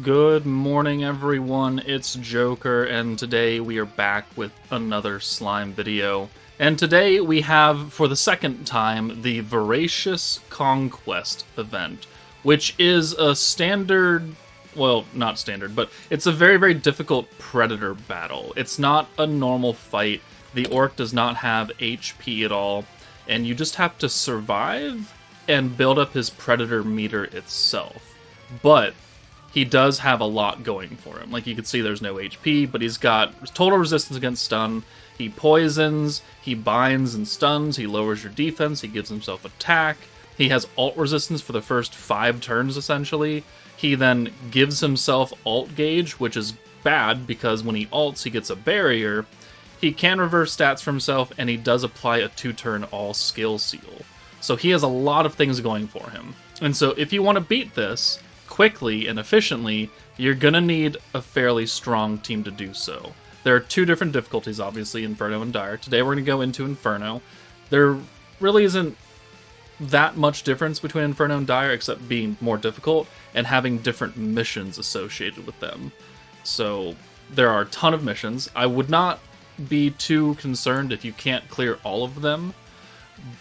Good morning, everyone. It's Joker, and today we are back with another slime video. And today we have, for the second time, the Voracious Conquest event, which is a standard, well, not standard, but it's a very, very difficult predator battle. It's not a normal fight. The orc does not have HP at all, and you just have to survive and build up his predator meter itself. But he does have a lot going for him. Like, you can see there's no HP, but he's got total resistance against stun. He poisons, he binds and stuns, he lowers your defense, he gives himself attack. He has ult resistance for the first 5 turns, essentially. He then gives himself ult gauge, which is bad because when he ults, he gets a barrier. He can reverse stats for himself, and he does apply a 2-turn all skill seal. So he has a lot of things going for him. And so if you want to beat this quickly and efficiently, you're gonna need a fairly strong team to do so. There are 2 different difficulties, obviously, Inferno and Dire. Today we're gonna go into Inferno. There really isn't that much difference between Inferno and Dire, except being more difficult and having different missions associated with them. So there are a ton of missions. I would not be too concerned if you can't clear all of them,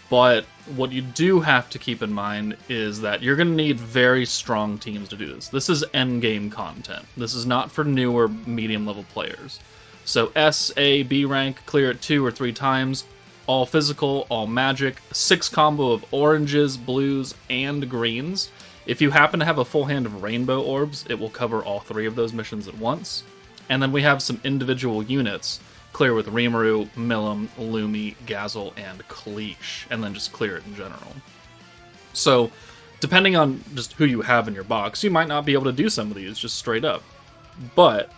but what you do have to keep in mind is that you're going to need very strong teams to do this. This is endgame content. This is not for newer medium-level players. So S, A, B rank, clear it 2 or 3 times. All physical, all magic, 6 combo of oranges, blues, and greens. If you happen to have a full hand of rainbow orbs, it will cover all 3 of those missions at once. And then we have some individual units. Clear with Rimuru, Milim, Lumi, Gazel, and Cleesh, and then just clear it in general. So, depending on just who you have in your box, you might not be able to do some of these just straight up. But,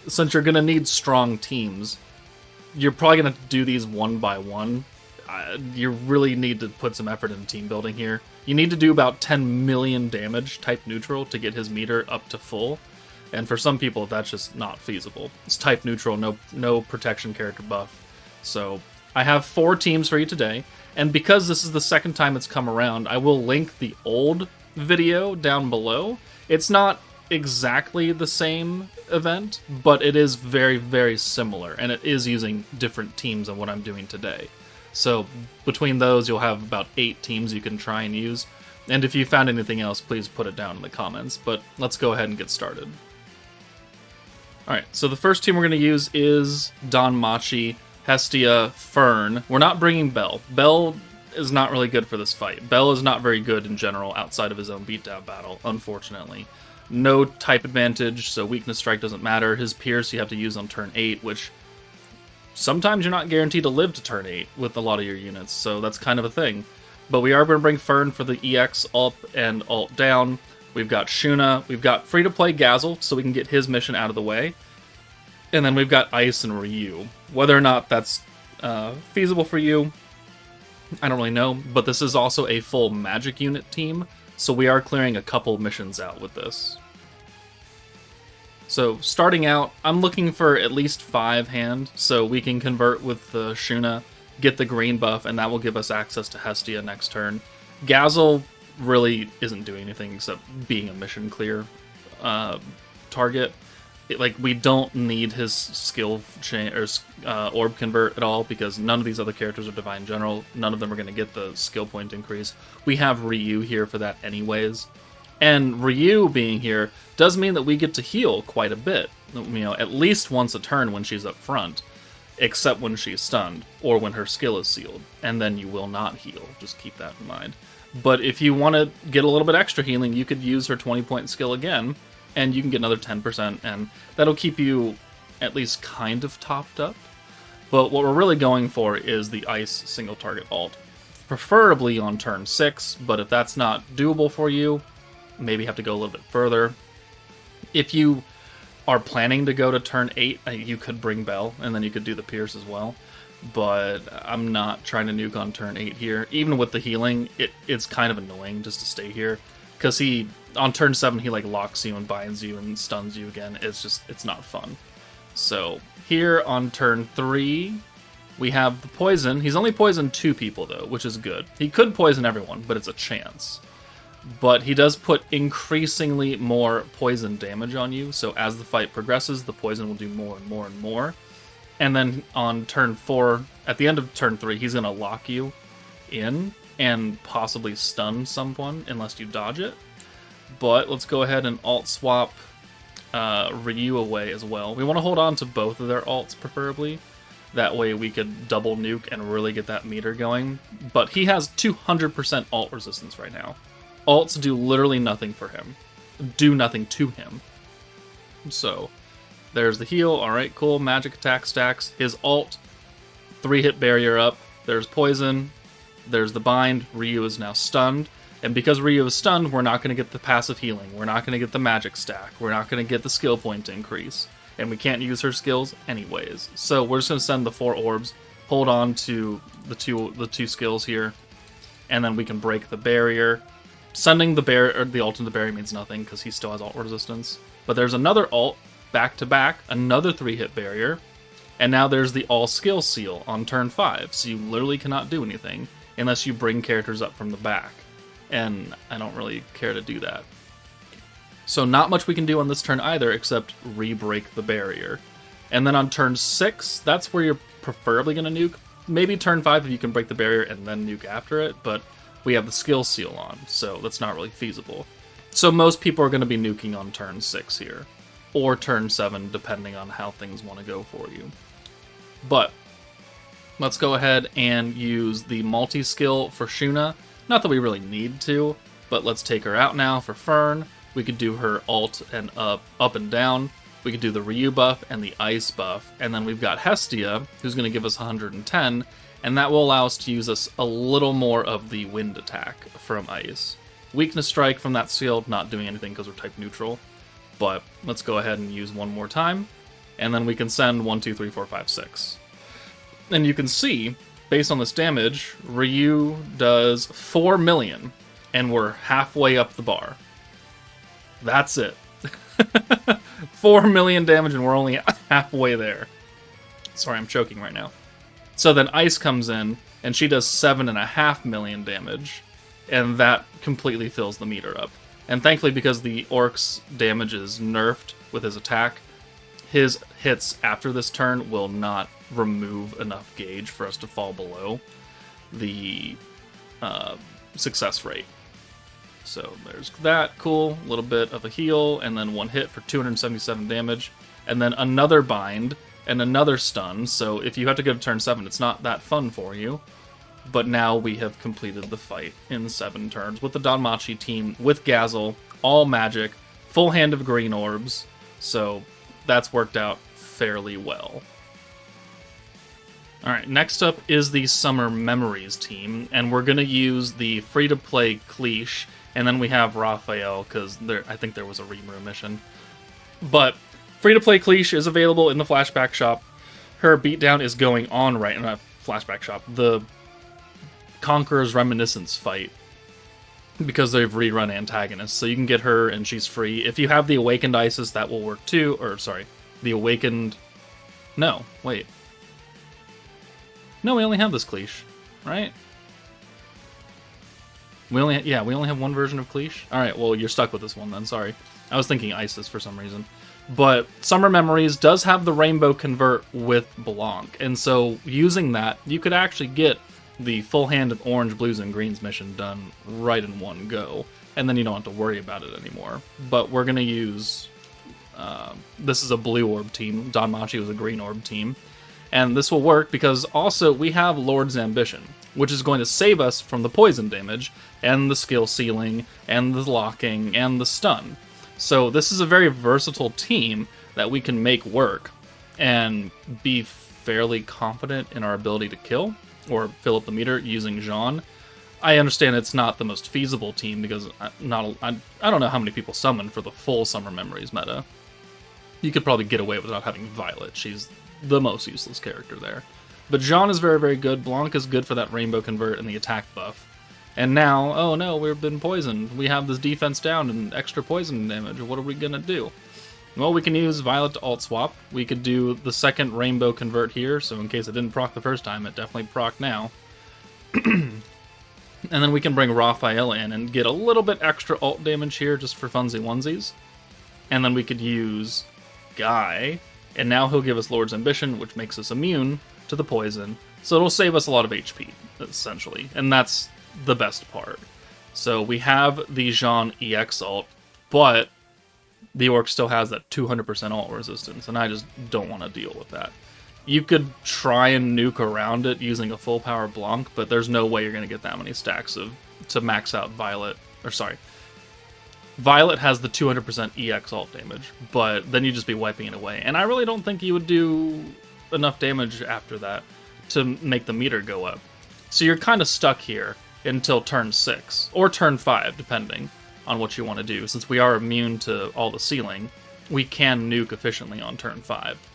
since you're going to need strong teams, you're probably going to do these one by one. You really need to put some effort into team building here. You need to do about 10 million damage type neutral to get his meter up to full. And for some people, that's just not feasible. It's type neutral, no protection character buff. So I have 4 teams for you today. And because this is the second time it's come around, I will link the old video down below. It's not exactly the same event, but it is very, very similar. And it is using different teams than what I'm doing today. So between those, you'll have about 8 teams you can try and use. And if you found anything else, please put it down in the comments. But let's go ahead and get started. Alright, so the first team we're going to use is Danmachi, Hestia, Fern. We're not bringing Bell. Bell is not really good for this fight. Bell is not very good in general outside of his own beatdown battle, unfortunately. No type advantage, so weakness strike doesn't matter. His Pierce you have to use on turn 8, which sometimes you're not guaranteed to live to turn 8 with a lot of your units, so that's kind of a thing. But we are going to bring Fern for the EX up and alt down. We've got Shuna, we've got free-to-play Gazel, so we can get his mission out of the way. And then we've got Ice and Ryu. Whether or not that's feasible for you, I don't really know, but this is also a full magic unit team, so we are clearing a couple missions out with this. So, starting out, I'm looking for at least 5 hand, so we can convert with the Shuna, get the green buff, and that will give us access to Hestia next turn. Gazel really isn't doing anything except being a mission clear target. We don't need his skill chain or orb convert at all because none of these other characters are divine general. None of them are going to get the skill point increase. We have Ryu here for that anyways. And Ryu being here does mean that we get to heal quite a bit. You know, at least once a turn when she's up front, except when she's stunned or when her skill is sealed. And then you will not heal. Just keep that in mind. But if you want to get a little bit extra healing, you could use her 20-point skill again, and you can get another 10%, and that'll keep you at least kind of topped up. But what we're really going for is the Ice single target ult, preferably on turn 6, but if that's not doable for you, maybe have to go a little bit further. If you are planning to go to turn 8, you could bring Bell, and then you could do the Pierce as well. But I'm not trying to nuke on turn 8 here. Even with the healing, it's kind of annoying just to stay here. Because on turn 7, he locks you and binds you and stuns you again. It's not fun. So here on turn 3, we have the poison. He's only poisoned 2 people though, which is good. He could poison everyone, but it's a chance. but he does put increasingly more poison damage on you, so as the fight progresses, the poison will do more and more and more. And then on turn 4, at the end of turn 3, he's going to lock you in and possibly stun someone unless you dodge it. But let's go ahead and alt swap Ryu away as well. We want to hold on to both of their alts preferably. That way we could double nuke and really get that meter going. But he has 200% alt resistance right now. Alts do literally nothing for him. Do nothing to him. So, there's the heal. Alright, cool. Magic attack stacks. His alt, 3-hit barrier up. There's poison. There's the bind. Ryu is now stunned. And because Ryu is stunned, we're not going to get the passive healing. We're not going to get the magic stack. We're not going to get the skill point increase. And we can't use her skills anyways. So we're just going to send the 4 orbs, hold on to the two skills here, and then we can break the barrier. Sending the ult into the barrier means nothing because he still has alt resistance. But there's another ult, back to back, another 3-hit barrier, and now there's the all skill seal on turn 5. So you literally cannot do anything unless you bring characters up from the back. And I don't really care to do that. So not much we can do on this turn either, except re-break the barrier. And then on turn 6, that's where you're preferably going to nuke. Maybe turn 5 if you can break the barrier and then nuke after it, but we have the skill seal on, so that's not really feasible. So most people are going to be nuking on turn 6 here, or turn 7, depending on how things want to go for you. But let's go ahead and use the multi-skill for Shuna. Not that we really need to, but let's take her out now for Fern. We could do her alt and up and down. We could do the Ryu buff and the ice buff. And then we've got Hestia, who's going to give us 110, and that will allow us to use a little more of the wind attack from ice. Weakness strike from that skill, not doing anything because we're type neutral. But let's go ahead and use one more time. And then we can send 1, 2, 3, 4, 5, 6. And you can see, based on this damage, Ryu does 4 million. And we're halfway up the bar. That's it. 4 million damage and we're only halfway there. Sorry, I'm choking right now. So then Ice comes in, and she does 7.5 million damage, and that completely fills the meter up. And thankfully, because the Orc's damage is nerfed with his attack, his hits after this turn will not remove enough gauge for us to fall below the success rate. So there's that, cool, a little bit of a heal, and then 1 hit for 277 damage, and then another bind, and another stun, so if you have to go to turn 7, it's not that fun for you. But now we have completed the fight in 7 turns with the Danmachi team, with Gazel, all magic, full hand of green orbs, so that's worked out fairly well. Alright, next up is the Summer Memories team, and we're going to use the free-to-play Cliche, and then we have Raphael, because I think there was a Rimuru mission. But free-to-play Cliche is available in the Flashback Shop. Her beatdown is going on right in a Flashback Shop. The Conqueror's Reminiscence fight, because they've rerun antagonists, so you can get her and she's free. If you have the Awakened Isis, that will work too. Or, sorry, the Awakened... No, wait. No, we only have this Cliche, right? We only have one version of Cliche? Alright, well, you're stuck with this one then, sorry. I was thinking Isis for some reason. But Summer Memories does have the Rainbow Convert with Blanc, and so using that, you could actually get the full hand of orange, blues, and greens mission done right in one go, and then you don't have to worry about it anymore. But we're going to use... this is a blue orb team. Danmachi was a green orb team. And this will work because also we have Lord's Ambition, which is going to save us from the poison damage, and the skill ceiling, and the locking, and the stun. So this is a very versatile team that we can make work, and be fairly confident in our ability to kill, or fill up the meter using Jean. I understand it's not the most feasible team, because I don't know how many people summon for the full Summer Memories meta. You could probably get away without having Violet. She's the most useless character there. But Jean is very, very good. Blanc is good for that Rainbow Convert and the attack buff. And now, oh no, we've been poisoned. We have this defense down and extra poison damage. What are we gonna do? Well, we can use Violet to alt swap. We could do the second Rainbow Convert here, so in case it didn't proc the first time, it definitely proc now. And then we can bring Raphael in and get a little bit extra alt damage here just for funsy onesies. And then we could use Guy, and now he'll give us Lord's Ambition, which makes us immune to the poison. So it'll save us a lot of HP, essentially. And that's the best part. So we have the Jean EX ult, but the Orc still has that 200% ult resistance, and I just don't want to deal with that. You could try and nuke around it using a full power Blanc, but there's no way you're going to get that many stacks to max out Violet. Or sorry, Violet has the 200% EX ult damage, but then you'd just be wiping it away. And I really don't think you would do enough damage after that to make the meter go up. So you're kind of stuck here until turn 6, or turn 5, depending on what you want to do. Since we are immune to all the sealing, we can nuke efficiently on turn 5.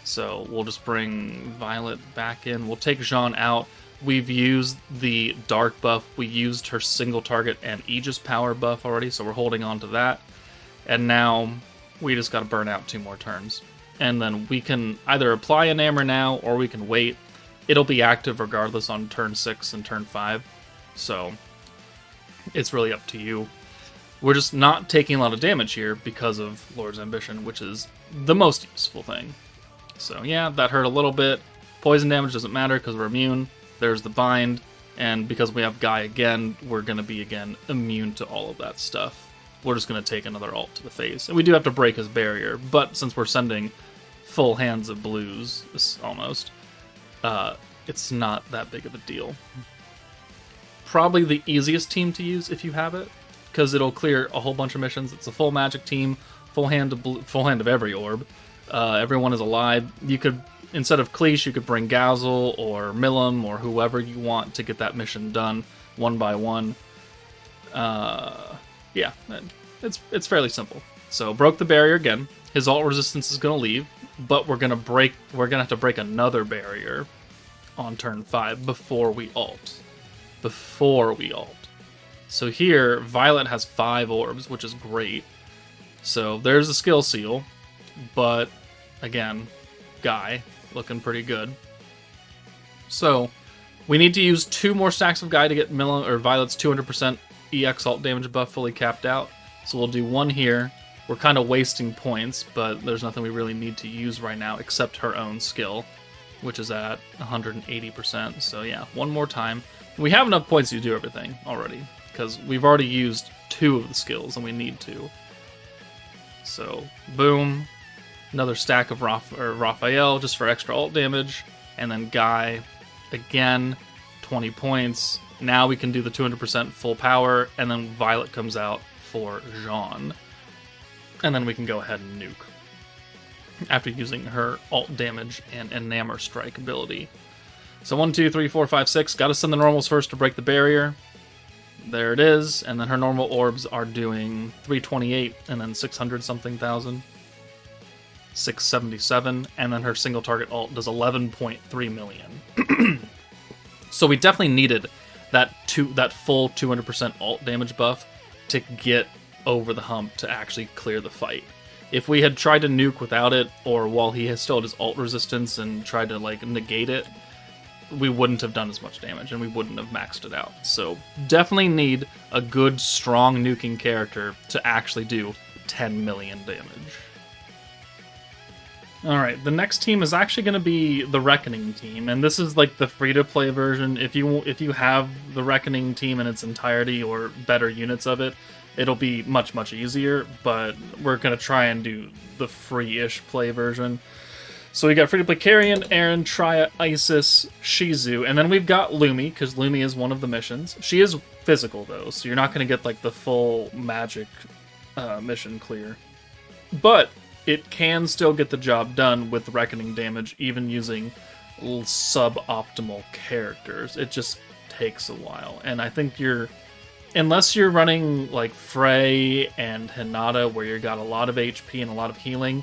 So we'll just bring Violet back in. We'll take Jean out. We've used the Dark buff. We used her single target and Aegis power buff already, so we're holding on to that. And now we just got to burn out 2 more turns. And then we can either apply an Enamor now, or we can wait. It'll be active regardless on turn 6 and turn 5. So it's really up to you. We're just not taking a lot of damage here because of Lord's Ambition, which is the most useful thing. So yeah, that hurt a little bit. Poison damage doesn't matter because we're immune. There's the bind, and because we have Guy again, we're going to be again immune to all of that stuff. We're just going to take another ult to the face. And we do have to break his barrier, but since we're sending full hands of blues, almost, it's not that big of a deal. Probably the easiest team to use if you have it, because it'll clear a whole bunch of missions. It's a full magic team, full hand of every orb. Everyone is alive. You could, instead of Cleash, you could bring Gazel or Milim or whoever you want to get that mission done one by one. Yeah, it's fairly simple. So broke the barrier again. His ult resistance is going to leave, but we're going to have to break another barrier on turn 5 before we ult. So here, Violet has 5 orbs, which is great. So there's a skill seal, but again, Guy looking pretty good. So we need to use 2 more stacks of Guy to get Violet's 200% EX ult damage buff fully capped out. So we'll do 1 here. We're kind of wasting points, but there's nothing we really need to use right now except her own skill, which is at 180%. So yeah, 1 more time. We have enough points to do everything already, because we've already used 2 of the skills and we need to. So, boom. Another stack of Raphael just for extra ult damage. And then Guy, again, 20 points. Now we can do the 200% full power, and then Violet comes out for Jean. And then we can go ahead and nuke after using her ult damage and Enamor Strike ability. So 1, 2, 3, 4, 5, 6. Gotta send the normals first to break the barrier. There it is. And then her normal orbs are doing 328 and then 600 something thousand. 677. And then her single target ult does 11.3 million. So we definitely needed that full 200% ult damage buff to get over the hump to actually clear the fight. If we had tried to nuke without it, or while he still had his ult resistance and tried to like negate it, we wouldn't have done as much damage and we wouldn't have maxed it out. So definitely need a good, strong nuking character to actually do 10 million damage. Alright, the next team is actually going to be the Reckoning team, and this is like the free-to-play version. If you have the Reckoning team in its entirety or better units of it, it'll be much, much easier, but we're going to try and do the free-ish play version. So we got free-to-play Carrion, Aaron, Trya, Isis, Shizu, and then we've got Lumi, because Lumi is one of the missions. She is physical, though, so you're not going to get like the full magic mission clear. But it can still get the job done with Reckoning damage, even using suboptimal characters. It just takes a while, and I think unless you're running like Frey and Hinata, where you got a lot of HP and a lot of healing,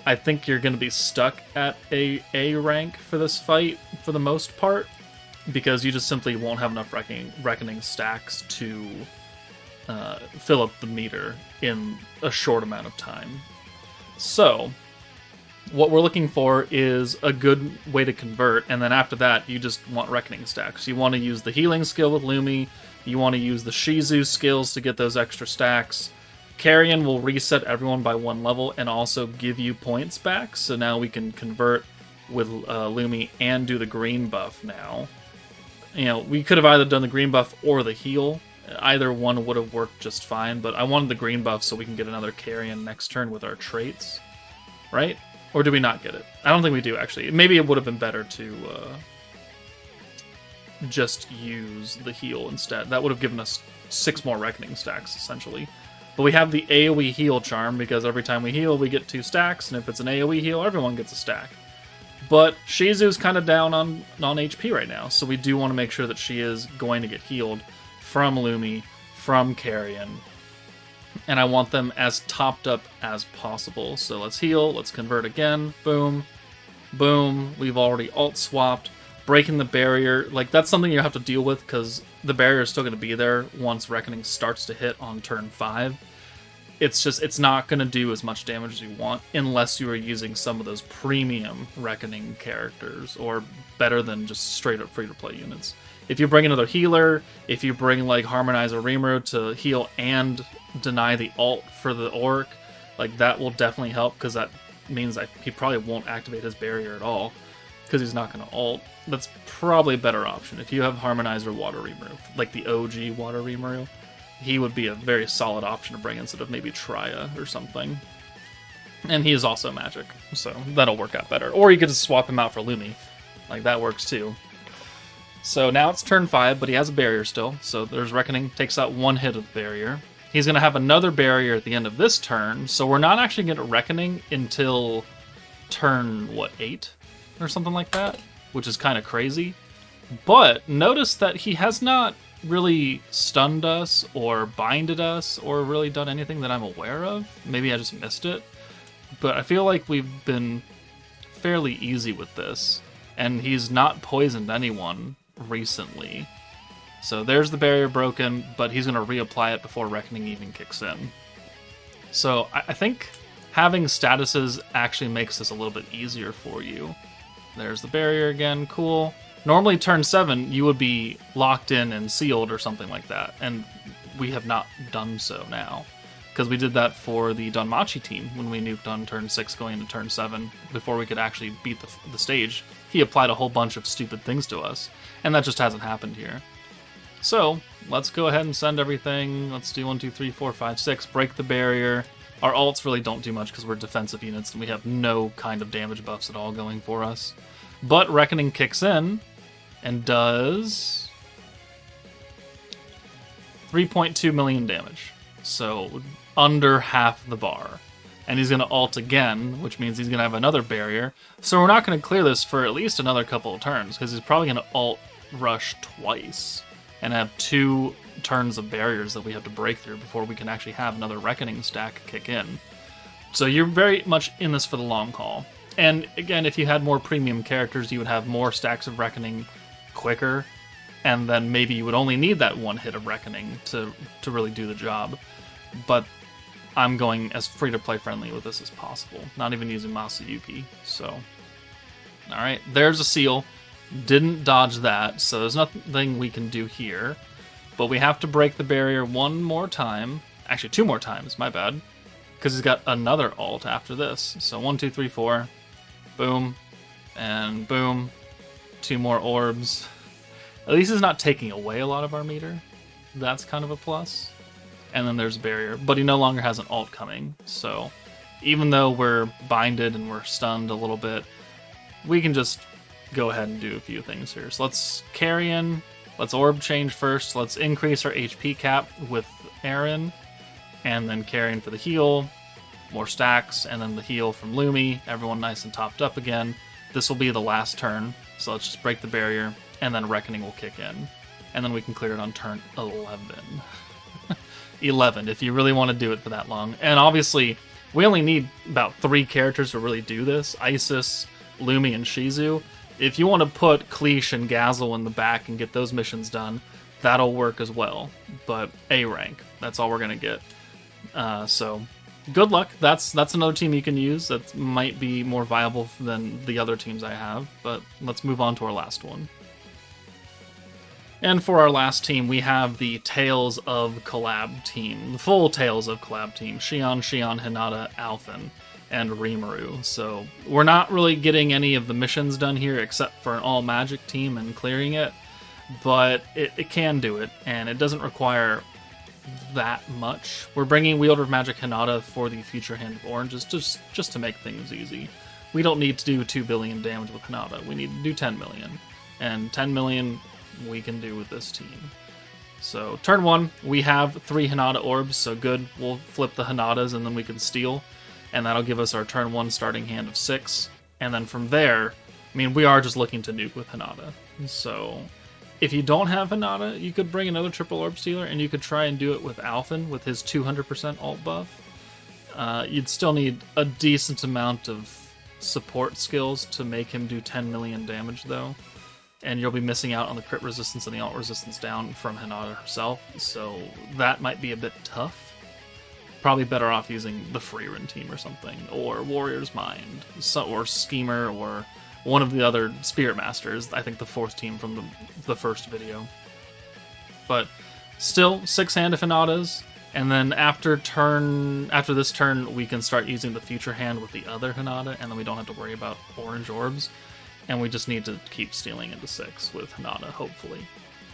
I think you're going to be stuck at A rank for this fight for the most part, because you just simply won't have enough Reckoning stacks to fill up the meter in a short amount of time. So, what we're looking for is a good way to convert, and then after that, you just want Reckoning stacks. You want to use the healing skill with Lumi, you want to use the Shizu skills to get those extra stacks. Carrion will reset everyone by 1 level and also give you points back, so now we can convert with Lumi and do the green buff now. You know, we could have either done the green buff or the heal. Either one would have worked just fine, but I wanted the green buff so we can get another Carrion next turn with our traits. Right? Or do we not get it? I don't think we do, actually. Maybe it would have been better to just use the heal instead. That would have given us 6 more Reckoning stacks, essentially. But we have the AoE heal charm, because every time we heal, we get 2 stacks, and if it's an AoE heal, everyone gets a stack. But Shizu's kind of down on HP right now, so we do want to make sure that she is going to get healed from Lumi, from Carrion, and I want them as topped up as possible. So let's heal, let's convert again, boom, boom, we've already alt swapped, breaking the barrier, like that's something you have to deal with because the barrier is still going to be there once Reckoning starts to hit on turn 5. It's not going to do as much damage as you want unless you are using some of those premium Reckoning characters, or better than just straight up free-to-play units. If you bring another healer, if you bring like Harmonize or Rimuru to heal and deny the ult for the Orc, like that will definitely help, because that means that he probably won't activate his barrier at all because he's not going to ult. That's probably a better option. If you have Harmonize or Water Rimuru, like the OG Water Rimuru, he would be a very solid option to bring instead of maybe Traya or something. And he is also magic, so that'll work out better. Or you could just swap him out for Lumi. Like, that works too. So now it's turn 5, but he has a barrier still. So there's Reckoning, takes out 1 hit of the barrier. He's going to have another barrier at the end of this turn, so we're not actually going to Reckoning until turn, 8? Or something like that? Which is kind of crazy. But notice that he has not really stunned us or binded us or really done anything that I'm aware of. Maybe I just missed it. But I feel like we've been fairly easy with this. And he's not poisoned anyone recently. So there's the barrier broken, but he's going to reapply it before Reckoning even kicks in. So I think having statuses actually makes this a little bit easier for you. There's the barrier again, cool. Normally turn 7, you would be locked in and sealed or something like that, and we have not done so now. Because we did that for the Danmachi team when we nuked on turn 6 going into turn 7, before we could actually beat the stage. He applied a whole bunch of stupid things to us, and that just hasn't happened here. So, let's go ahead and send everything. Let's do 1, 2, 3, 4, 5, 6, break the barrier. Our ults really don't do much because we're defensive units and we have no kind of damage buffs at all going for us. But Reckoning kicks in and does 3.2 million damage. So under half the bar. And he's going to ult again, which means he's going to have another barrier. So we're not going to clear this for at least another couple of turns, because he's probably going to ult rush twice and have 2 turns of barriers that we have to break through before we can actually have another Reckoning stack kick in. So you're very much in this for the long haul. And again, if you had more premium characters, you would have more stacks of Reckoning quicker, and then maybe you would only need that 1 hit of Reckoning to really do the job. But I'm going as free-to-play friendly with this as possible, not even using Masayuki. So, alright, there's a seal. Didn't dodge that, so there's nothing we can do here. But we have to break the barrier 1 more time. Actually, 2 more times, my bad. Because he's got another ult after this. So 1, 2, 3, 4. Boom. And boom. 2 more orbs. At least he's not taking away a lot of our meter. That's kind of a plus. And then there's a barrier. But he no longer has an ult coming. So even though we're binded and we're stunned a little bit, we can just go ahead and do a few things here. So let's Carrion. Let's orb change first. Let's increase our HP cap with Aaron. And then Carrion for the heal. More stacks. And then the heal from Lumi. Everyone nice and topped up again. This will be the last turn. So let's just break the barrier. And then Reckoning will kick in. And then we can clear it on turn 11. 11, if you really want to do it for that long. And obviously, we only need about 3 characters to really do this. Isis, Lumi, and Shizu. If you want to put Cleash and Gazel in the back and get those missions done, that'll work as well. But A rank, that's all we're going to get. So good luck. That's another team you can use that might be more viable than the other teams I have, but let's move on to our last one. And for our last team, we have the Tales of Collab team. The full Tales of Collab team. Shion, Hinata, Alphen, and Rimuru. So we're not really getting any of the missions done here except for an all-magic team and clearing it. But it can do it, and it doesn't require that much. We're bringing Wielder of Magic Hinata for the Future Hand of Oranges just to make things easy. We don't need to do 2 billion damage with Hinata. We need to do 10 million. And 10 million we can do with this team. So turn 1, we have 3 Hinata orbs, so good. We'll flip the Hinatas and then we can steal. And that'll give us our turn 1 starting hand of 6. And then from there, I mean, we are just looking to nuke with Hinata. So if you don't have Hinata, you could bring another triple orb stealer, and you could try and do it with Alphen with his 200% alt buff. You'd still need a decent amount of support skills to make him do 10 million damage, though. And you'll be missing out on the crit resistance and the alt resistance down from Hinata herself, so that might be a bit tough. Probably better off using the Freerun team or something, or Warrior's Mind, or Schemer, or one of the other Spirit Masters, I think the 4th team from the first video. But still, 6 hand of Hinatas, and then after this turn, we can start using the Future Hand with the other Hinata, and then we don't have to worry about orange orbs, and we just need to keep stealing into 6 with Hinata, hopefully.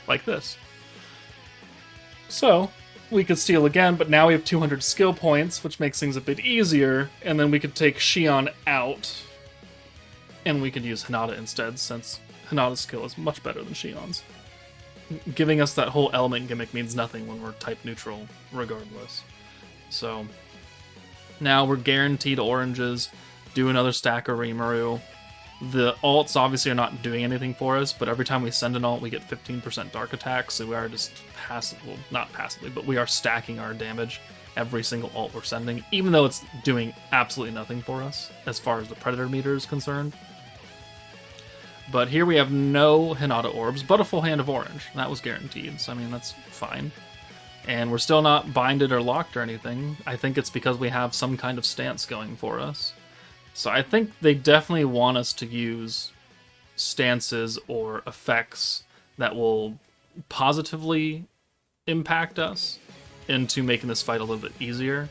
Like this. So, we could steal again, but now we have 200 skill points, which makes things a bit easier, and then we could take Shion out, and we could use Hinata instead, since Hinata's skill is much better than Shion's. Giving us that whole element gimmick means nothing when we're type neutral, regardless. So, now we're guaranteed oranges, do another stack of Rimuru. The alts obviously are not doing anything for us, but every time we send an alt, we get 15% dark attack, so we are just well, not passively, but we are stacking our damage every single alt we're sending, even though it's doing absolutely nothing for us, as far as the Predator meter is concerned. But here we have no Hinata orbs, but a full hand of orange. That was guaranteed, so I mean, that's fine. And we're still not binded or locked or anything. I think it's because we have some kind of stance going for us. So I think they definitely want us to use stances or effects that will positively impact us into making this fight a little bit easier.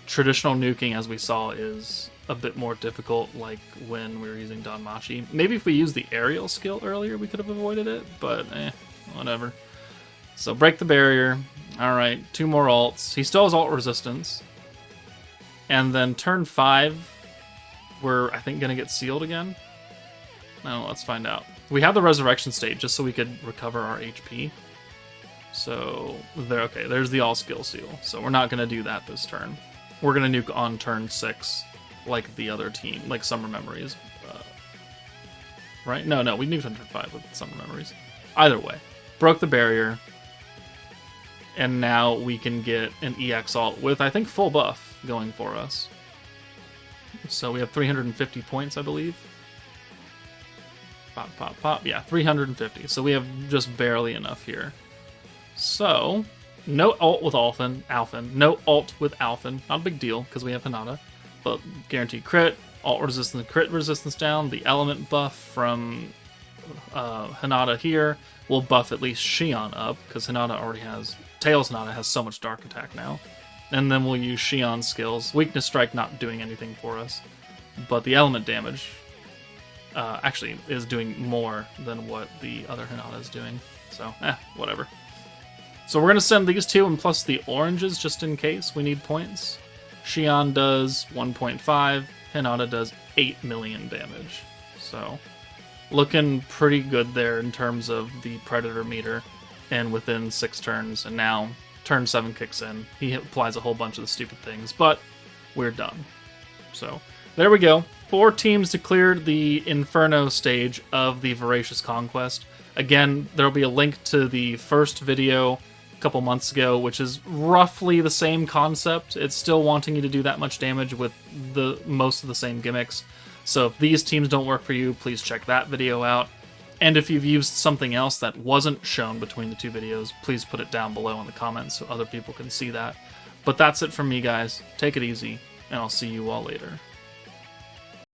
Traditional nuking, as we saw, is a bit more difficult, like when we were using Danmachi. Maybe if we used the aerial skill earlier, we could have avoided it, but whatever. So break the barrier. Alright, 2 more alts. He still has alt resistance. And then turn 5, we're, I think, going to get sealed again. No, let's find out. We have the resurrection state just so we could recover our HP. So, there. Okay, there's the all-skill seal. So we're not going to do that this turn. We're going to nuke on turn 6, like the other team, like Summer Memories. Right? No, we nuked on turn 5 with Summer Memories. Either way, broke the barrier. And now we can get an EX alt with, I think, full buff going for us. So we have 350 points, I believe. Pop, pop, pop. Yeah, 350. So we have just barely enough here. So, no alt with Alphen. No alt with Alphen. Not a big deal, because we have Hinata. But guaranteed crit, alt resistance, crit resistance down. The element buff from Hinata here will buff at least Shion up, because Hinata already has... Tails Hinata has so much dark attack now. And then we'll use Shion's skills. Weakness Strike not doing anything for us. But the element damage actually is doing more than what the other Hinata is doing. So, whatever. So we're going to send these 2 and plus the oranges just in case we need points. Shion does 1.5. Hinata does 8 million damage. So, looking pretty good there in terms of the Predator meter. And within 6 turns, and now turn 7 kicks in. He applies a whole bunch of the stupid things, but we're done. So, there we go. 4 teams declared the Inferno stage of the Voracious Conquest. Again, there'll be a link to the first video a couple months ago, which is roughly the same concept. It's still wanting you to do that much damage with most of the same gimmicks. So if these teams don't work for you, please check that video out. And if you've used something else that wasn't shown between the 2 videos, please put it down below in the comments so other people can see that. But that's it from me, guys. Take it easy, and I'll see you all later.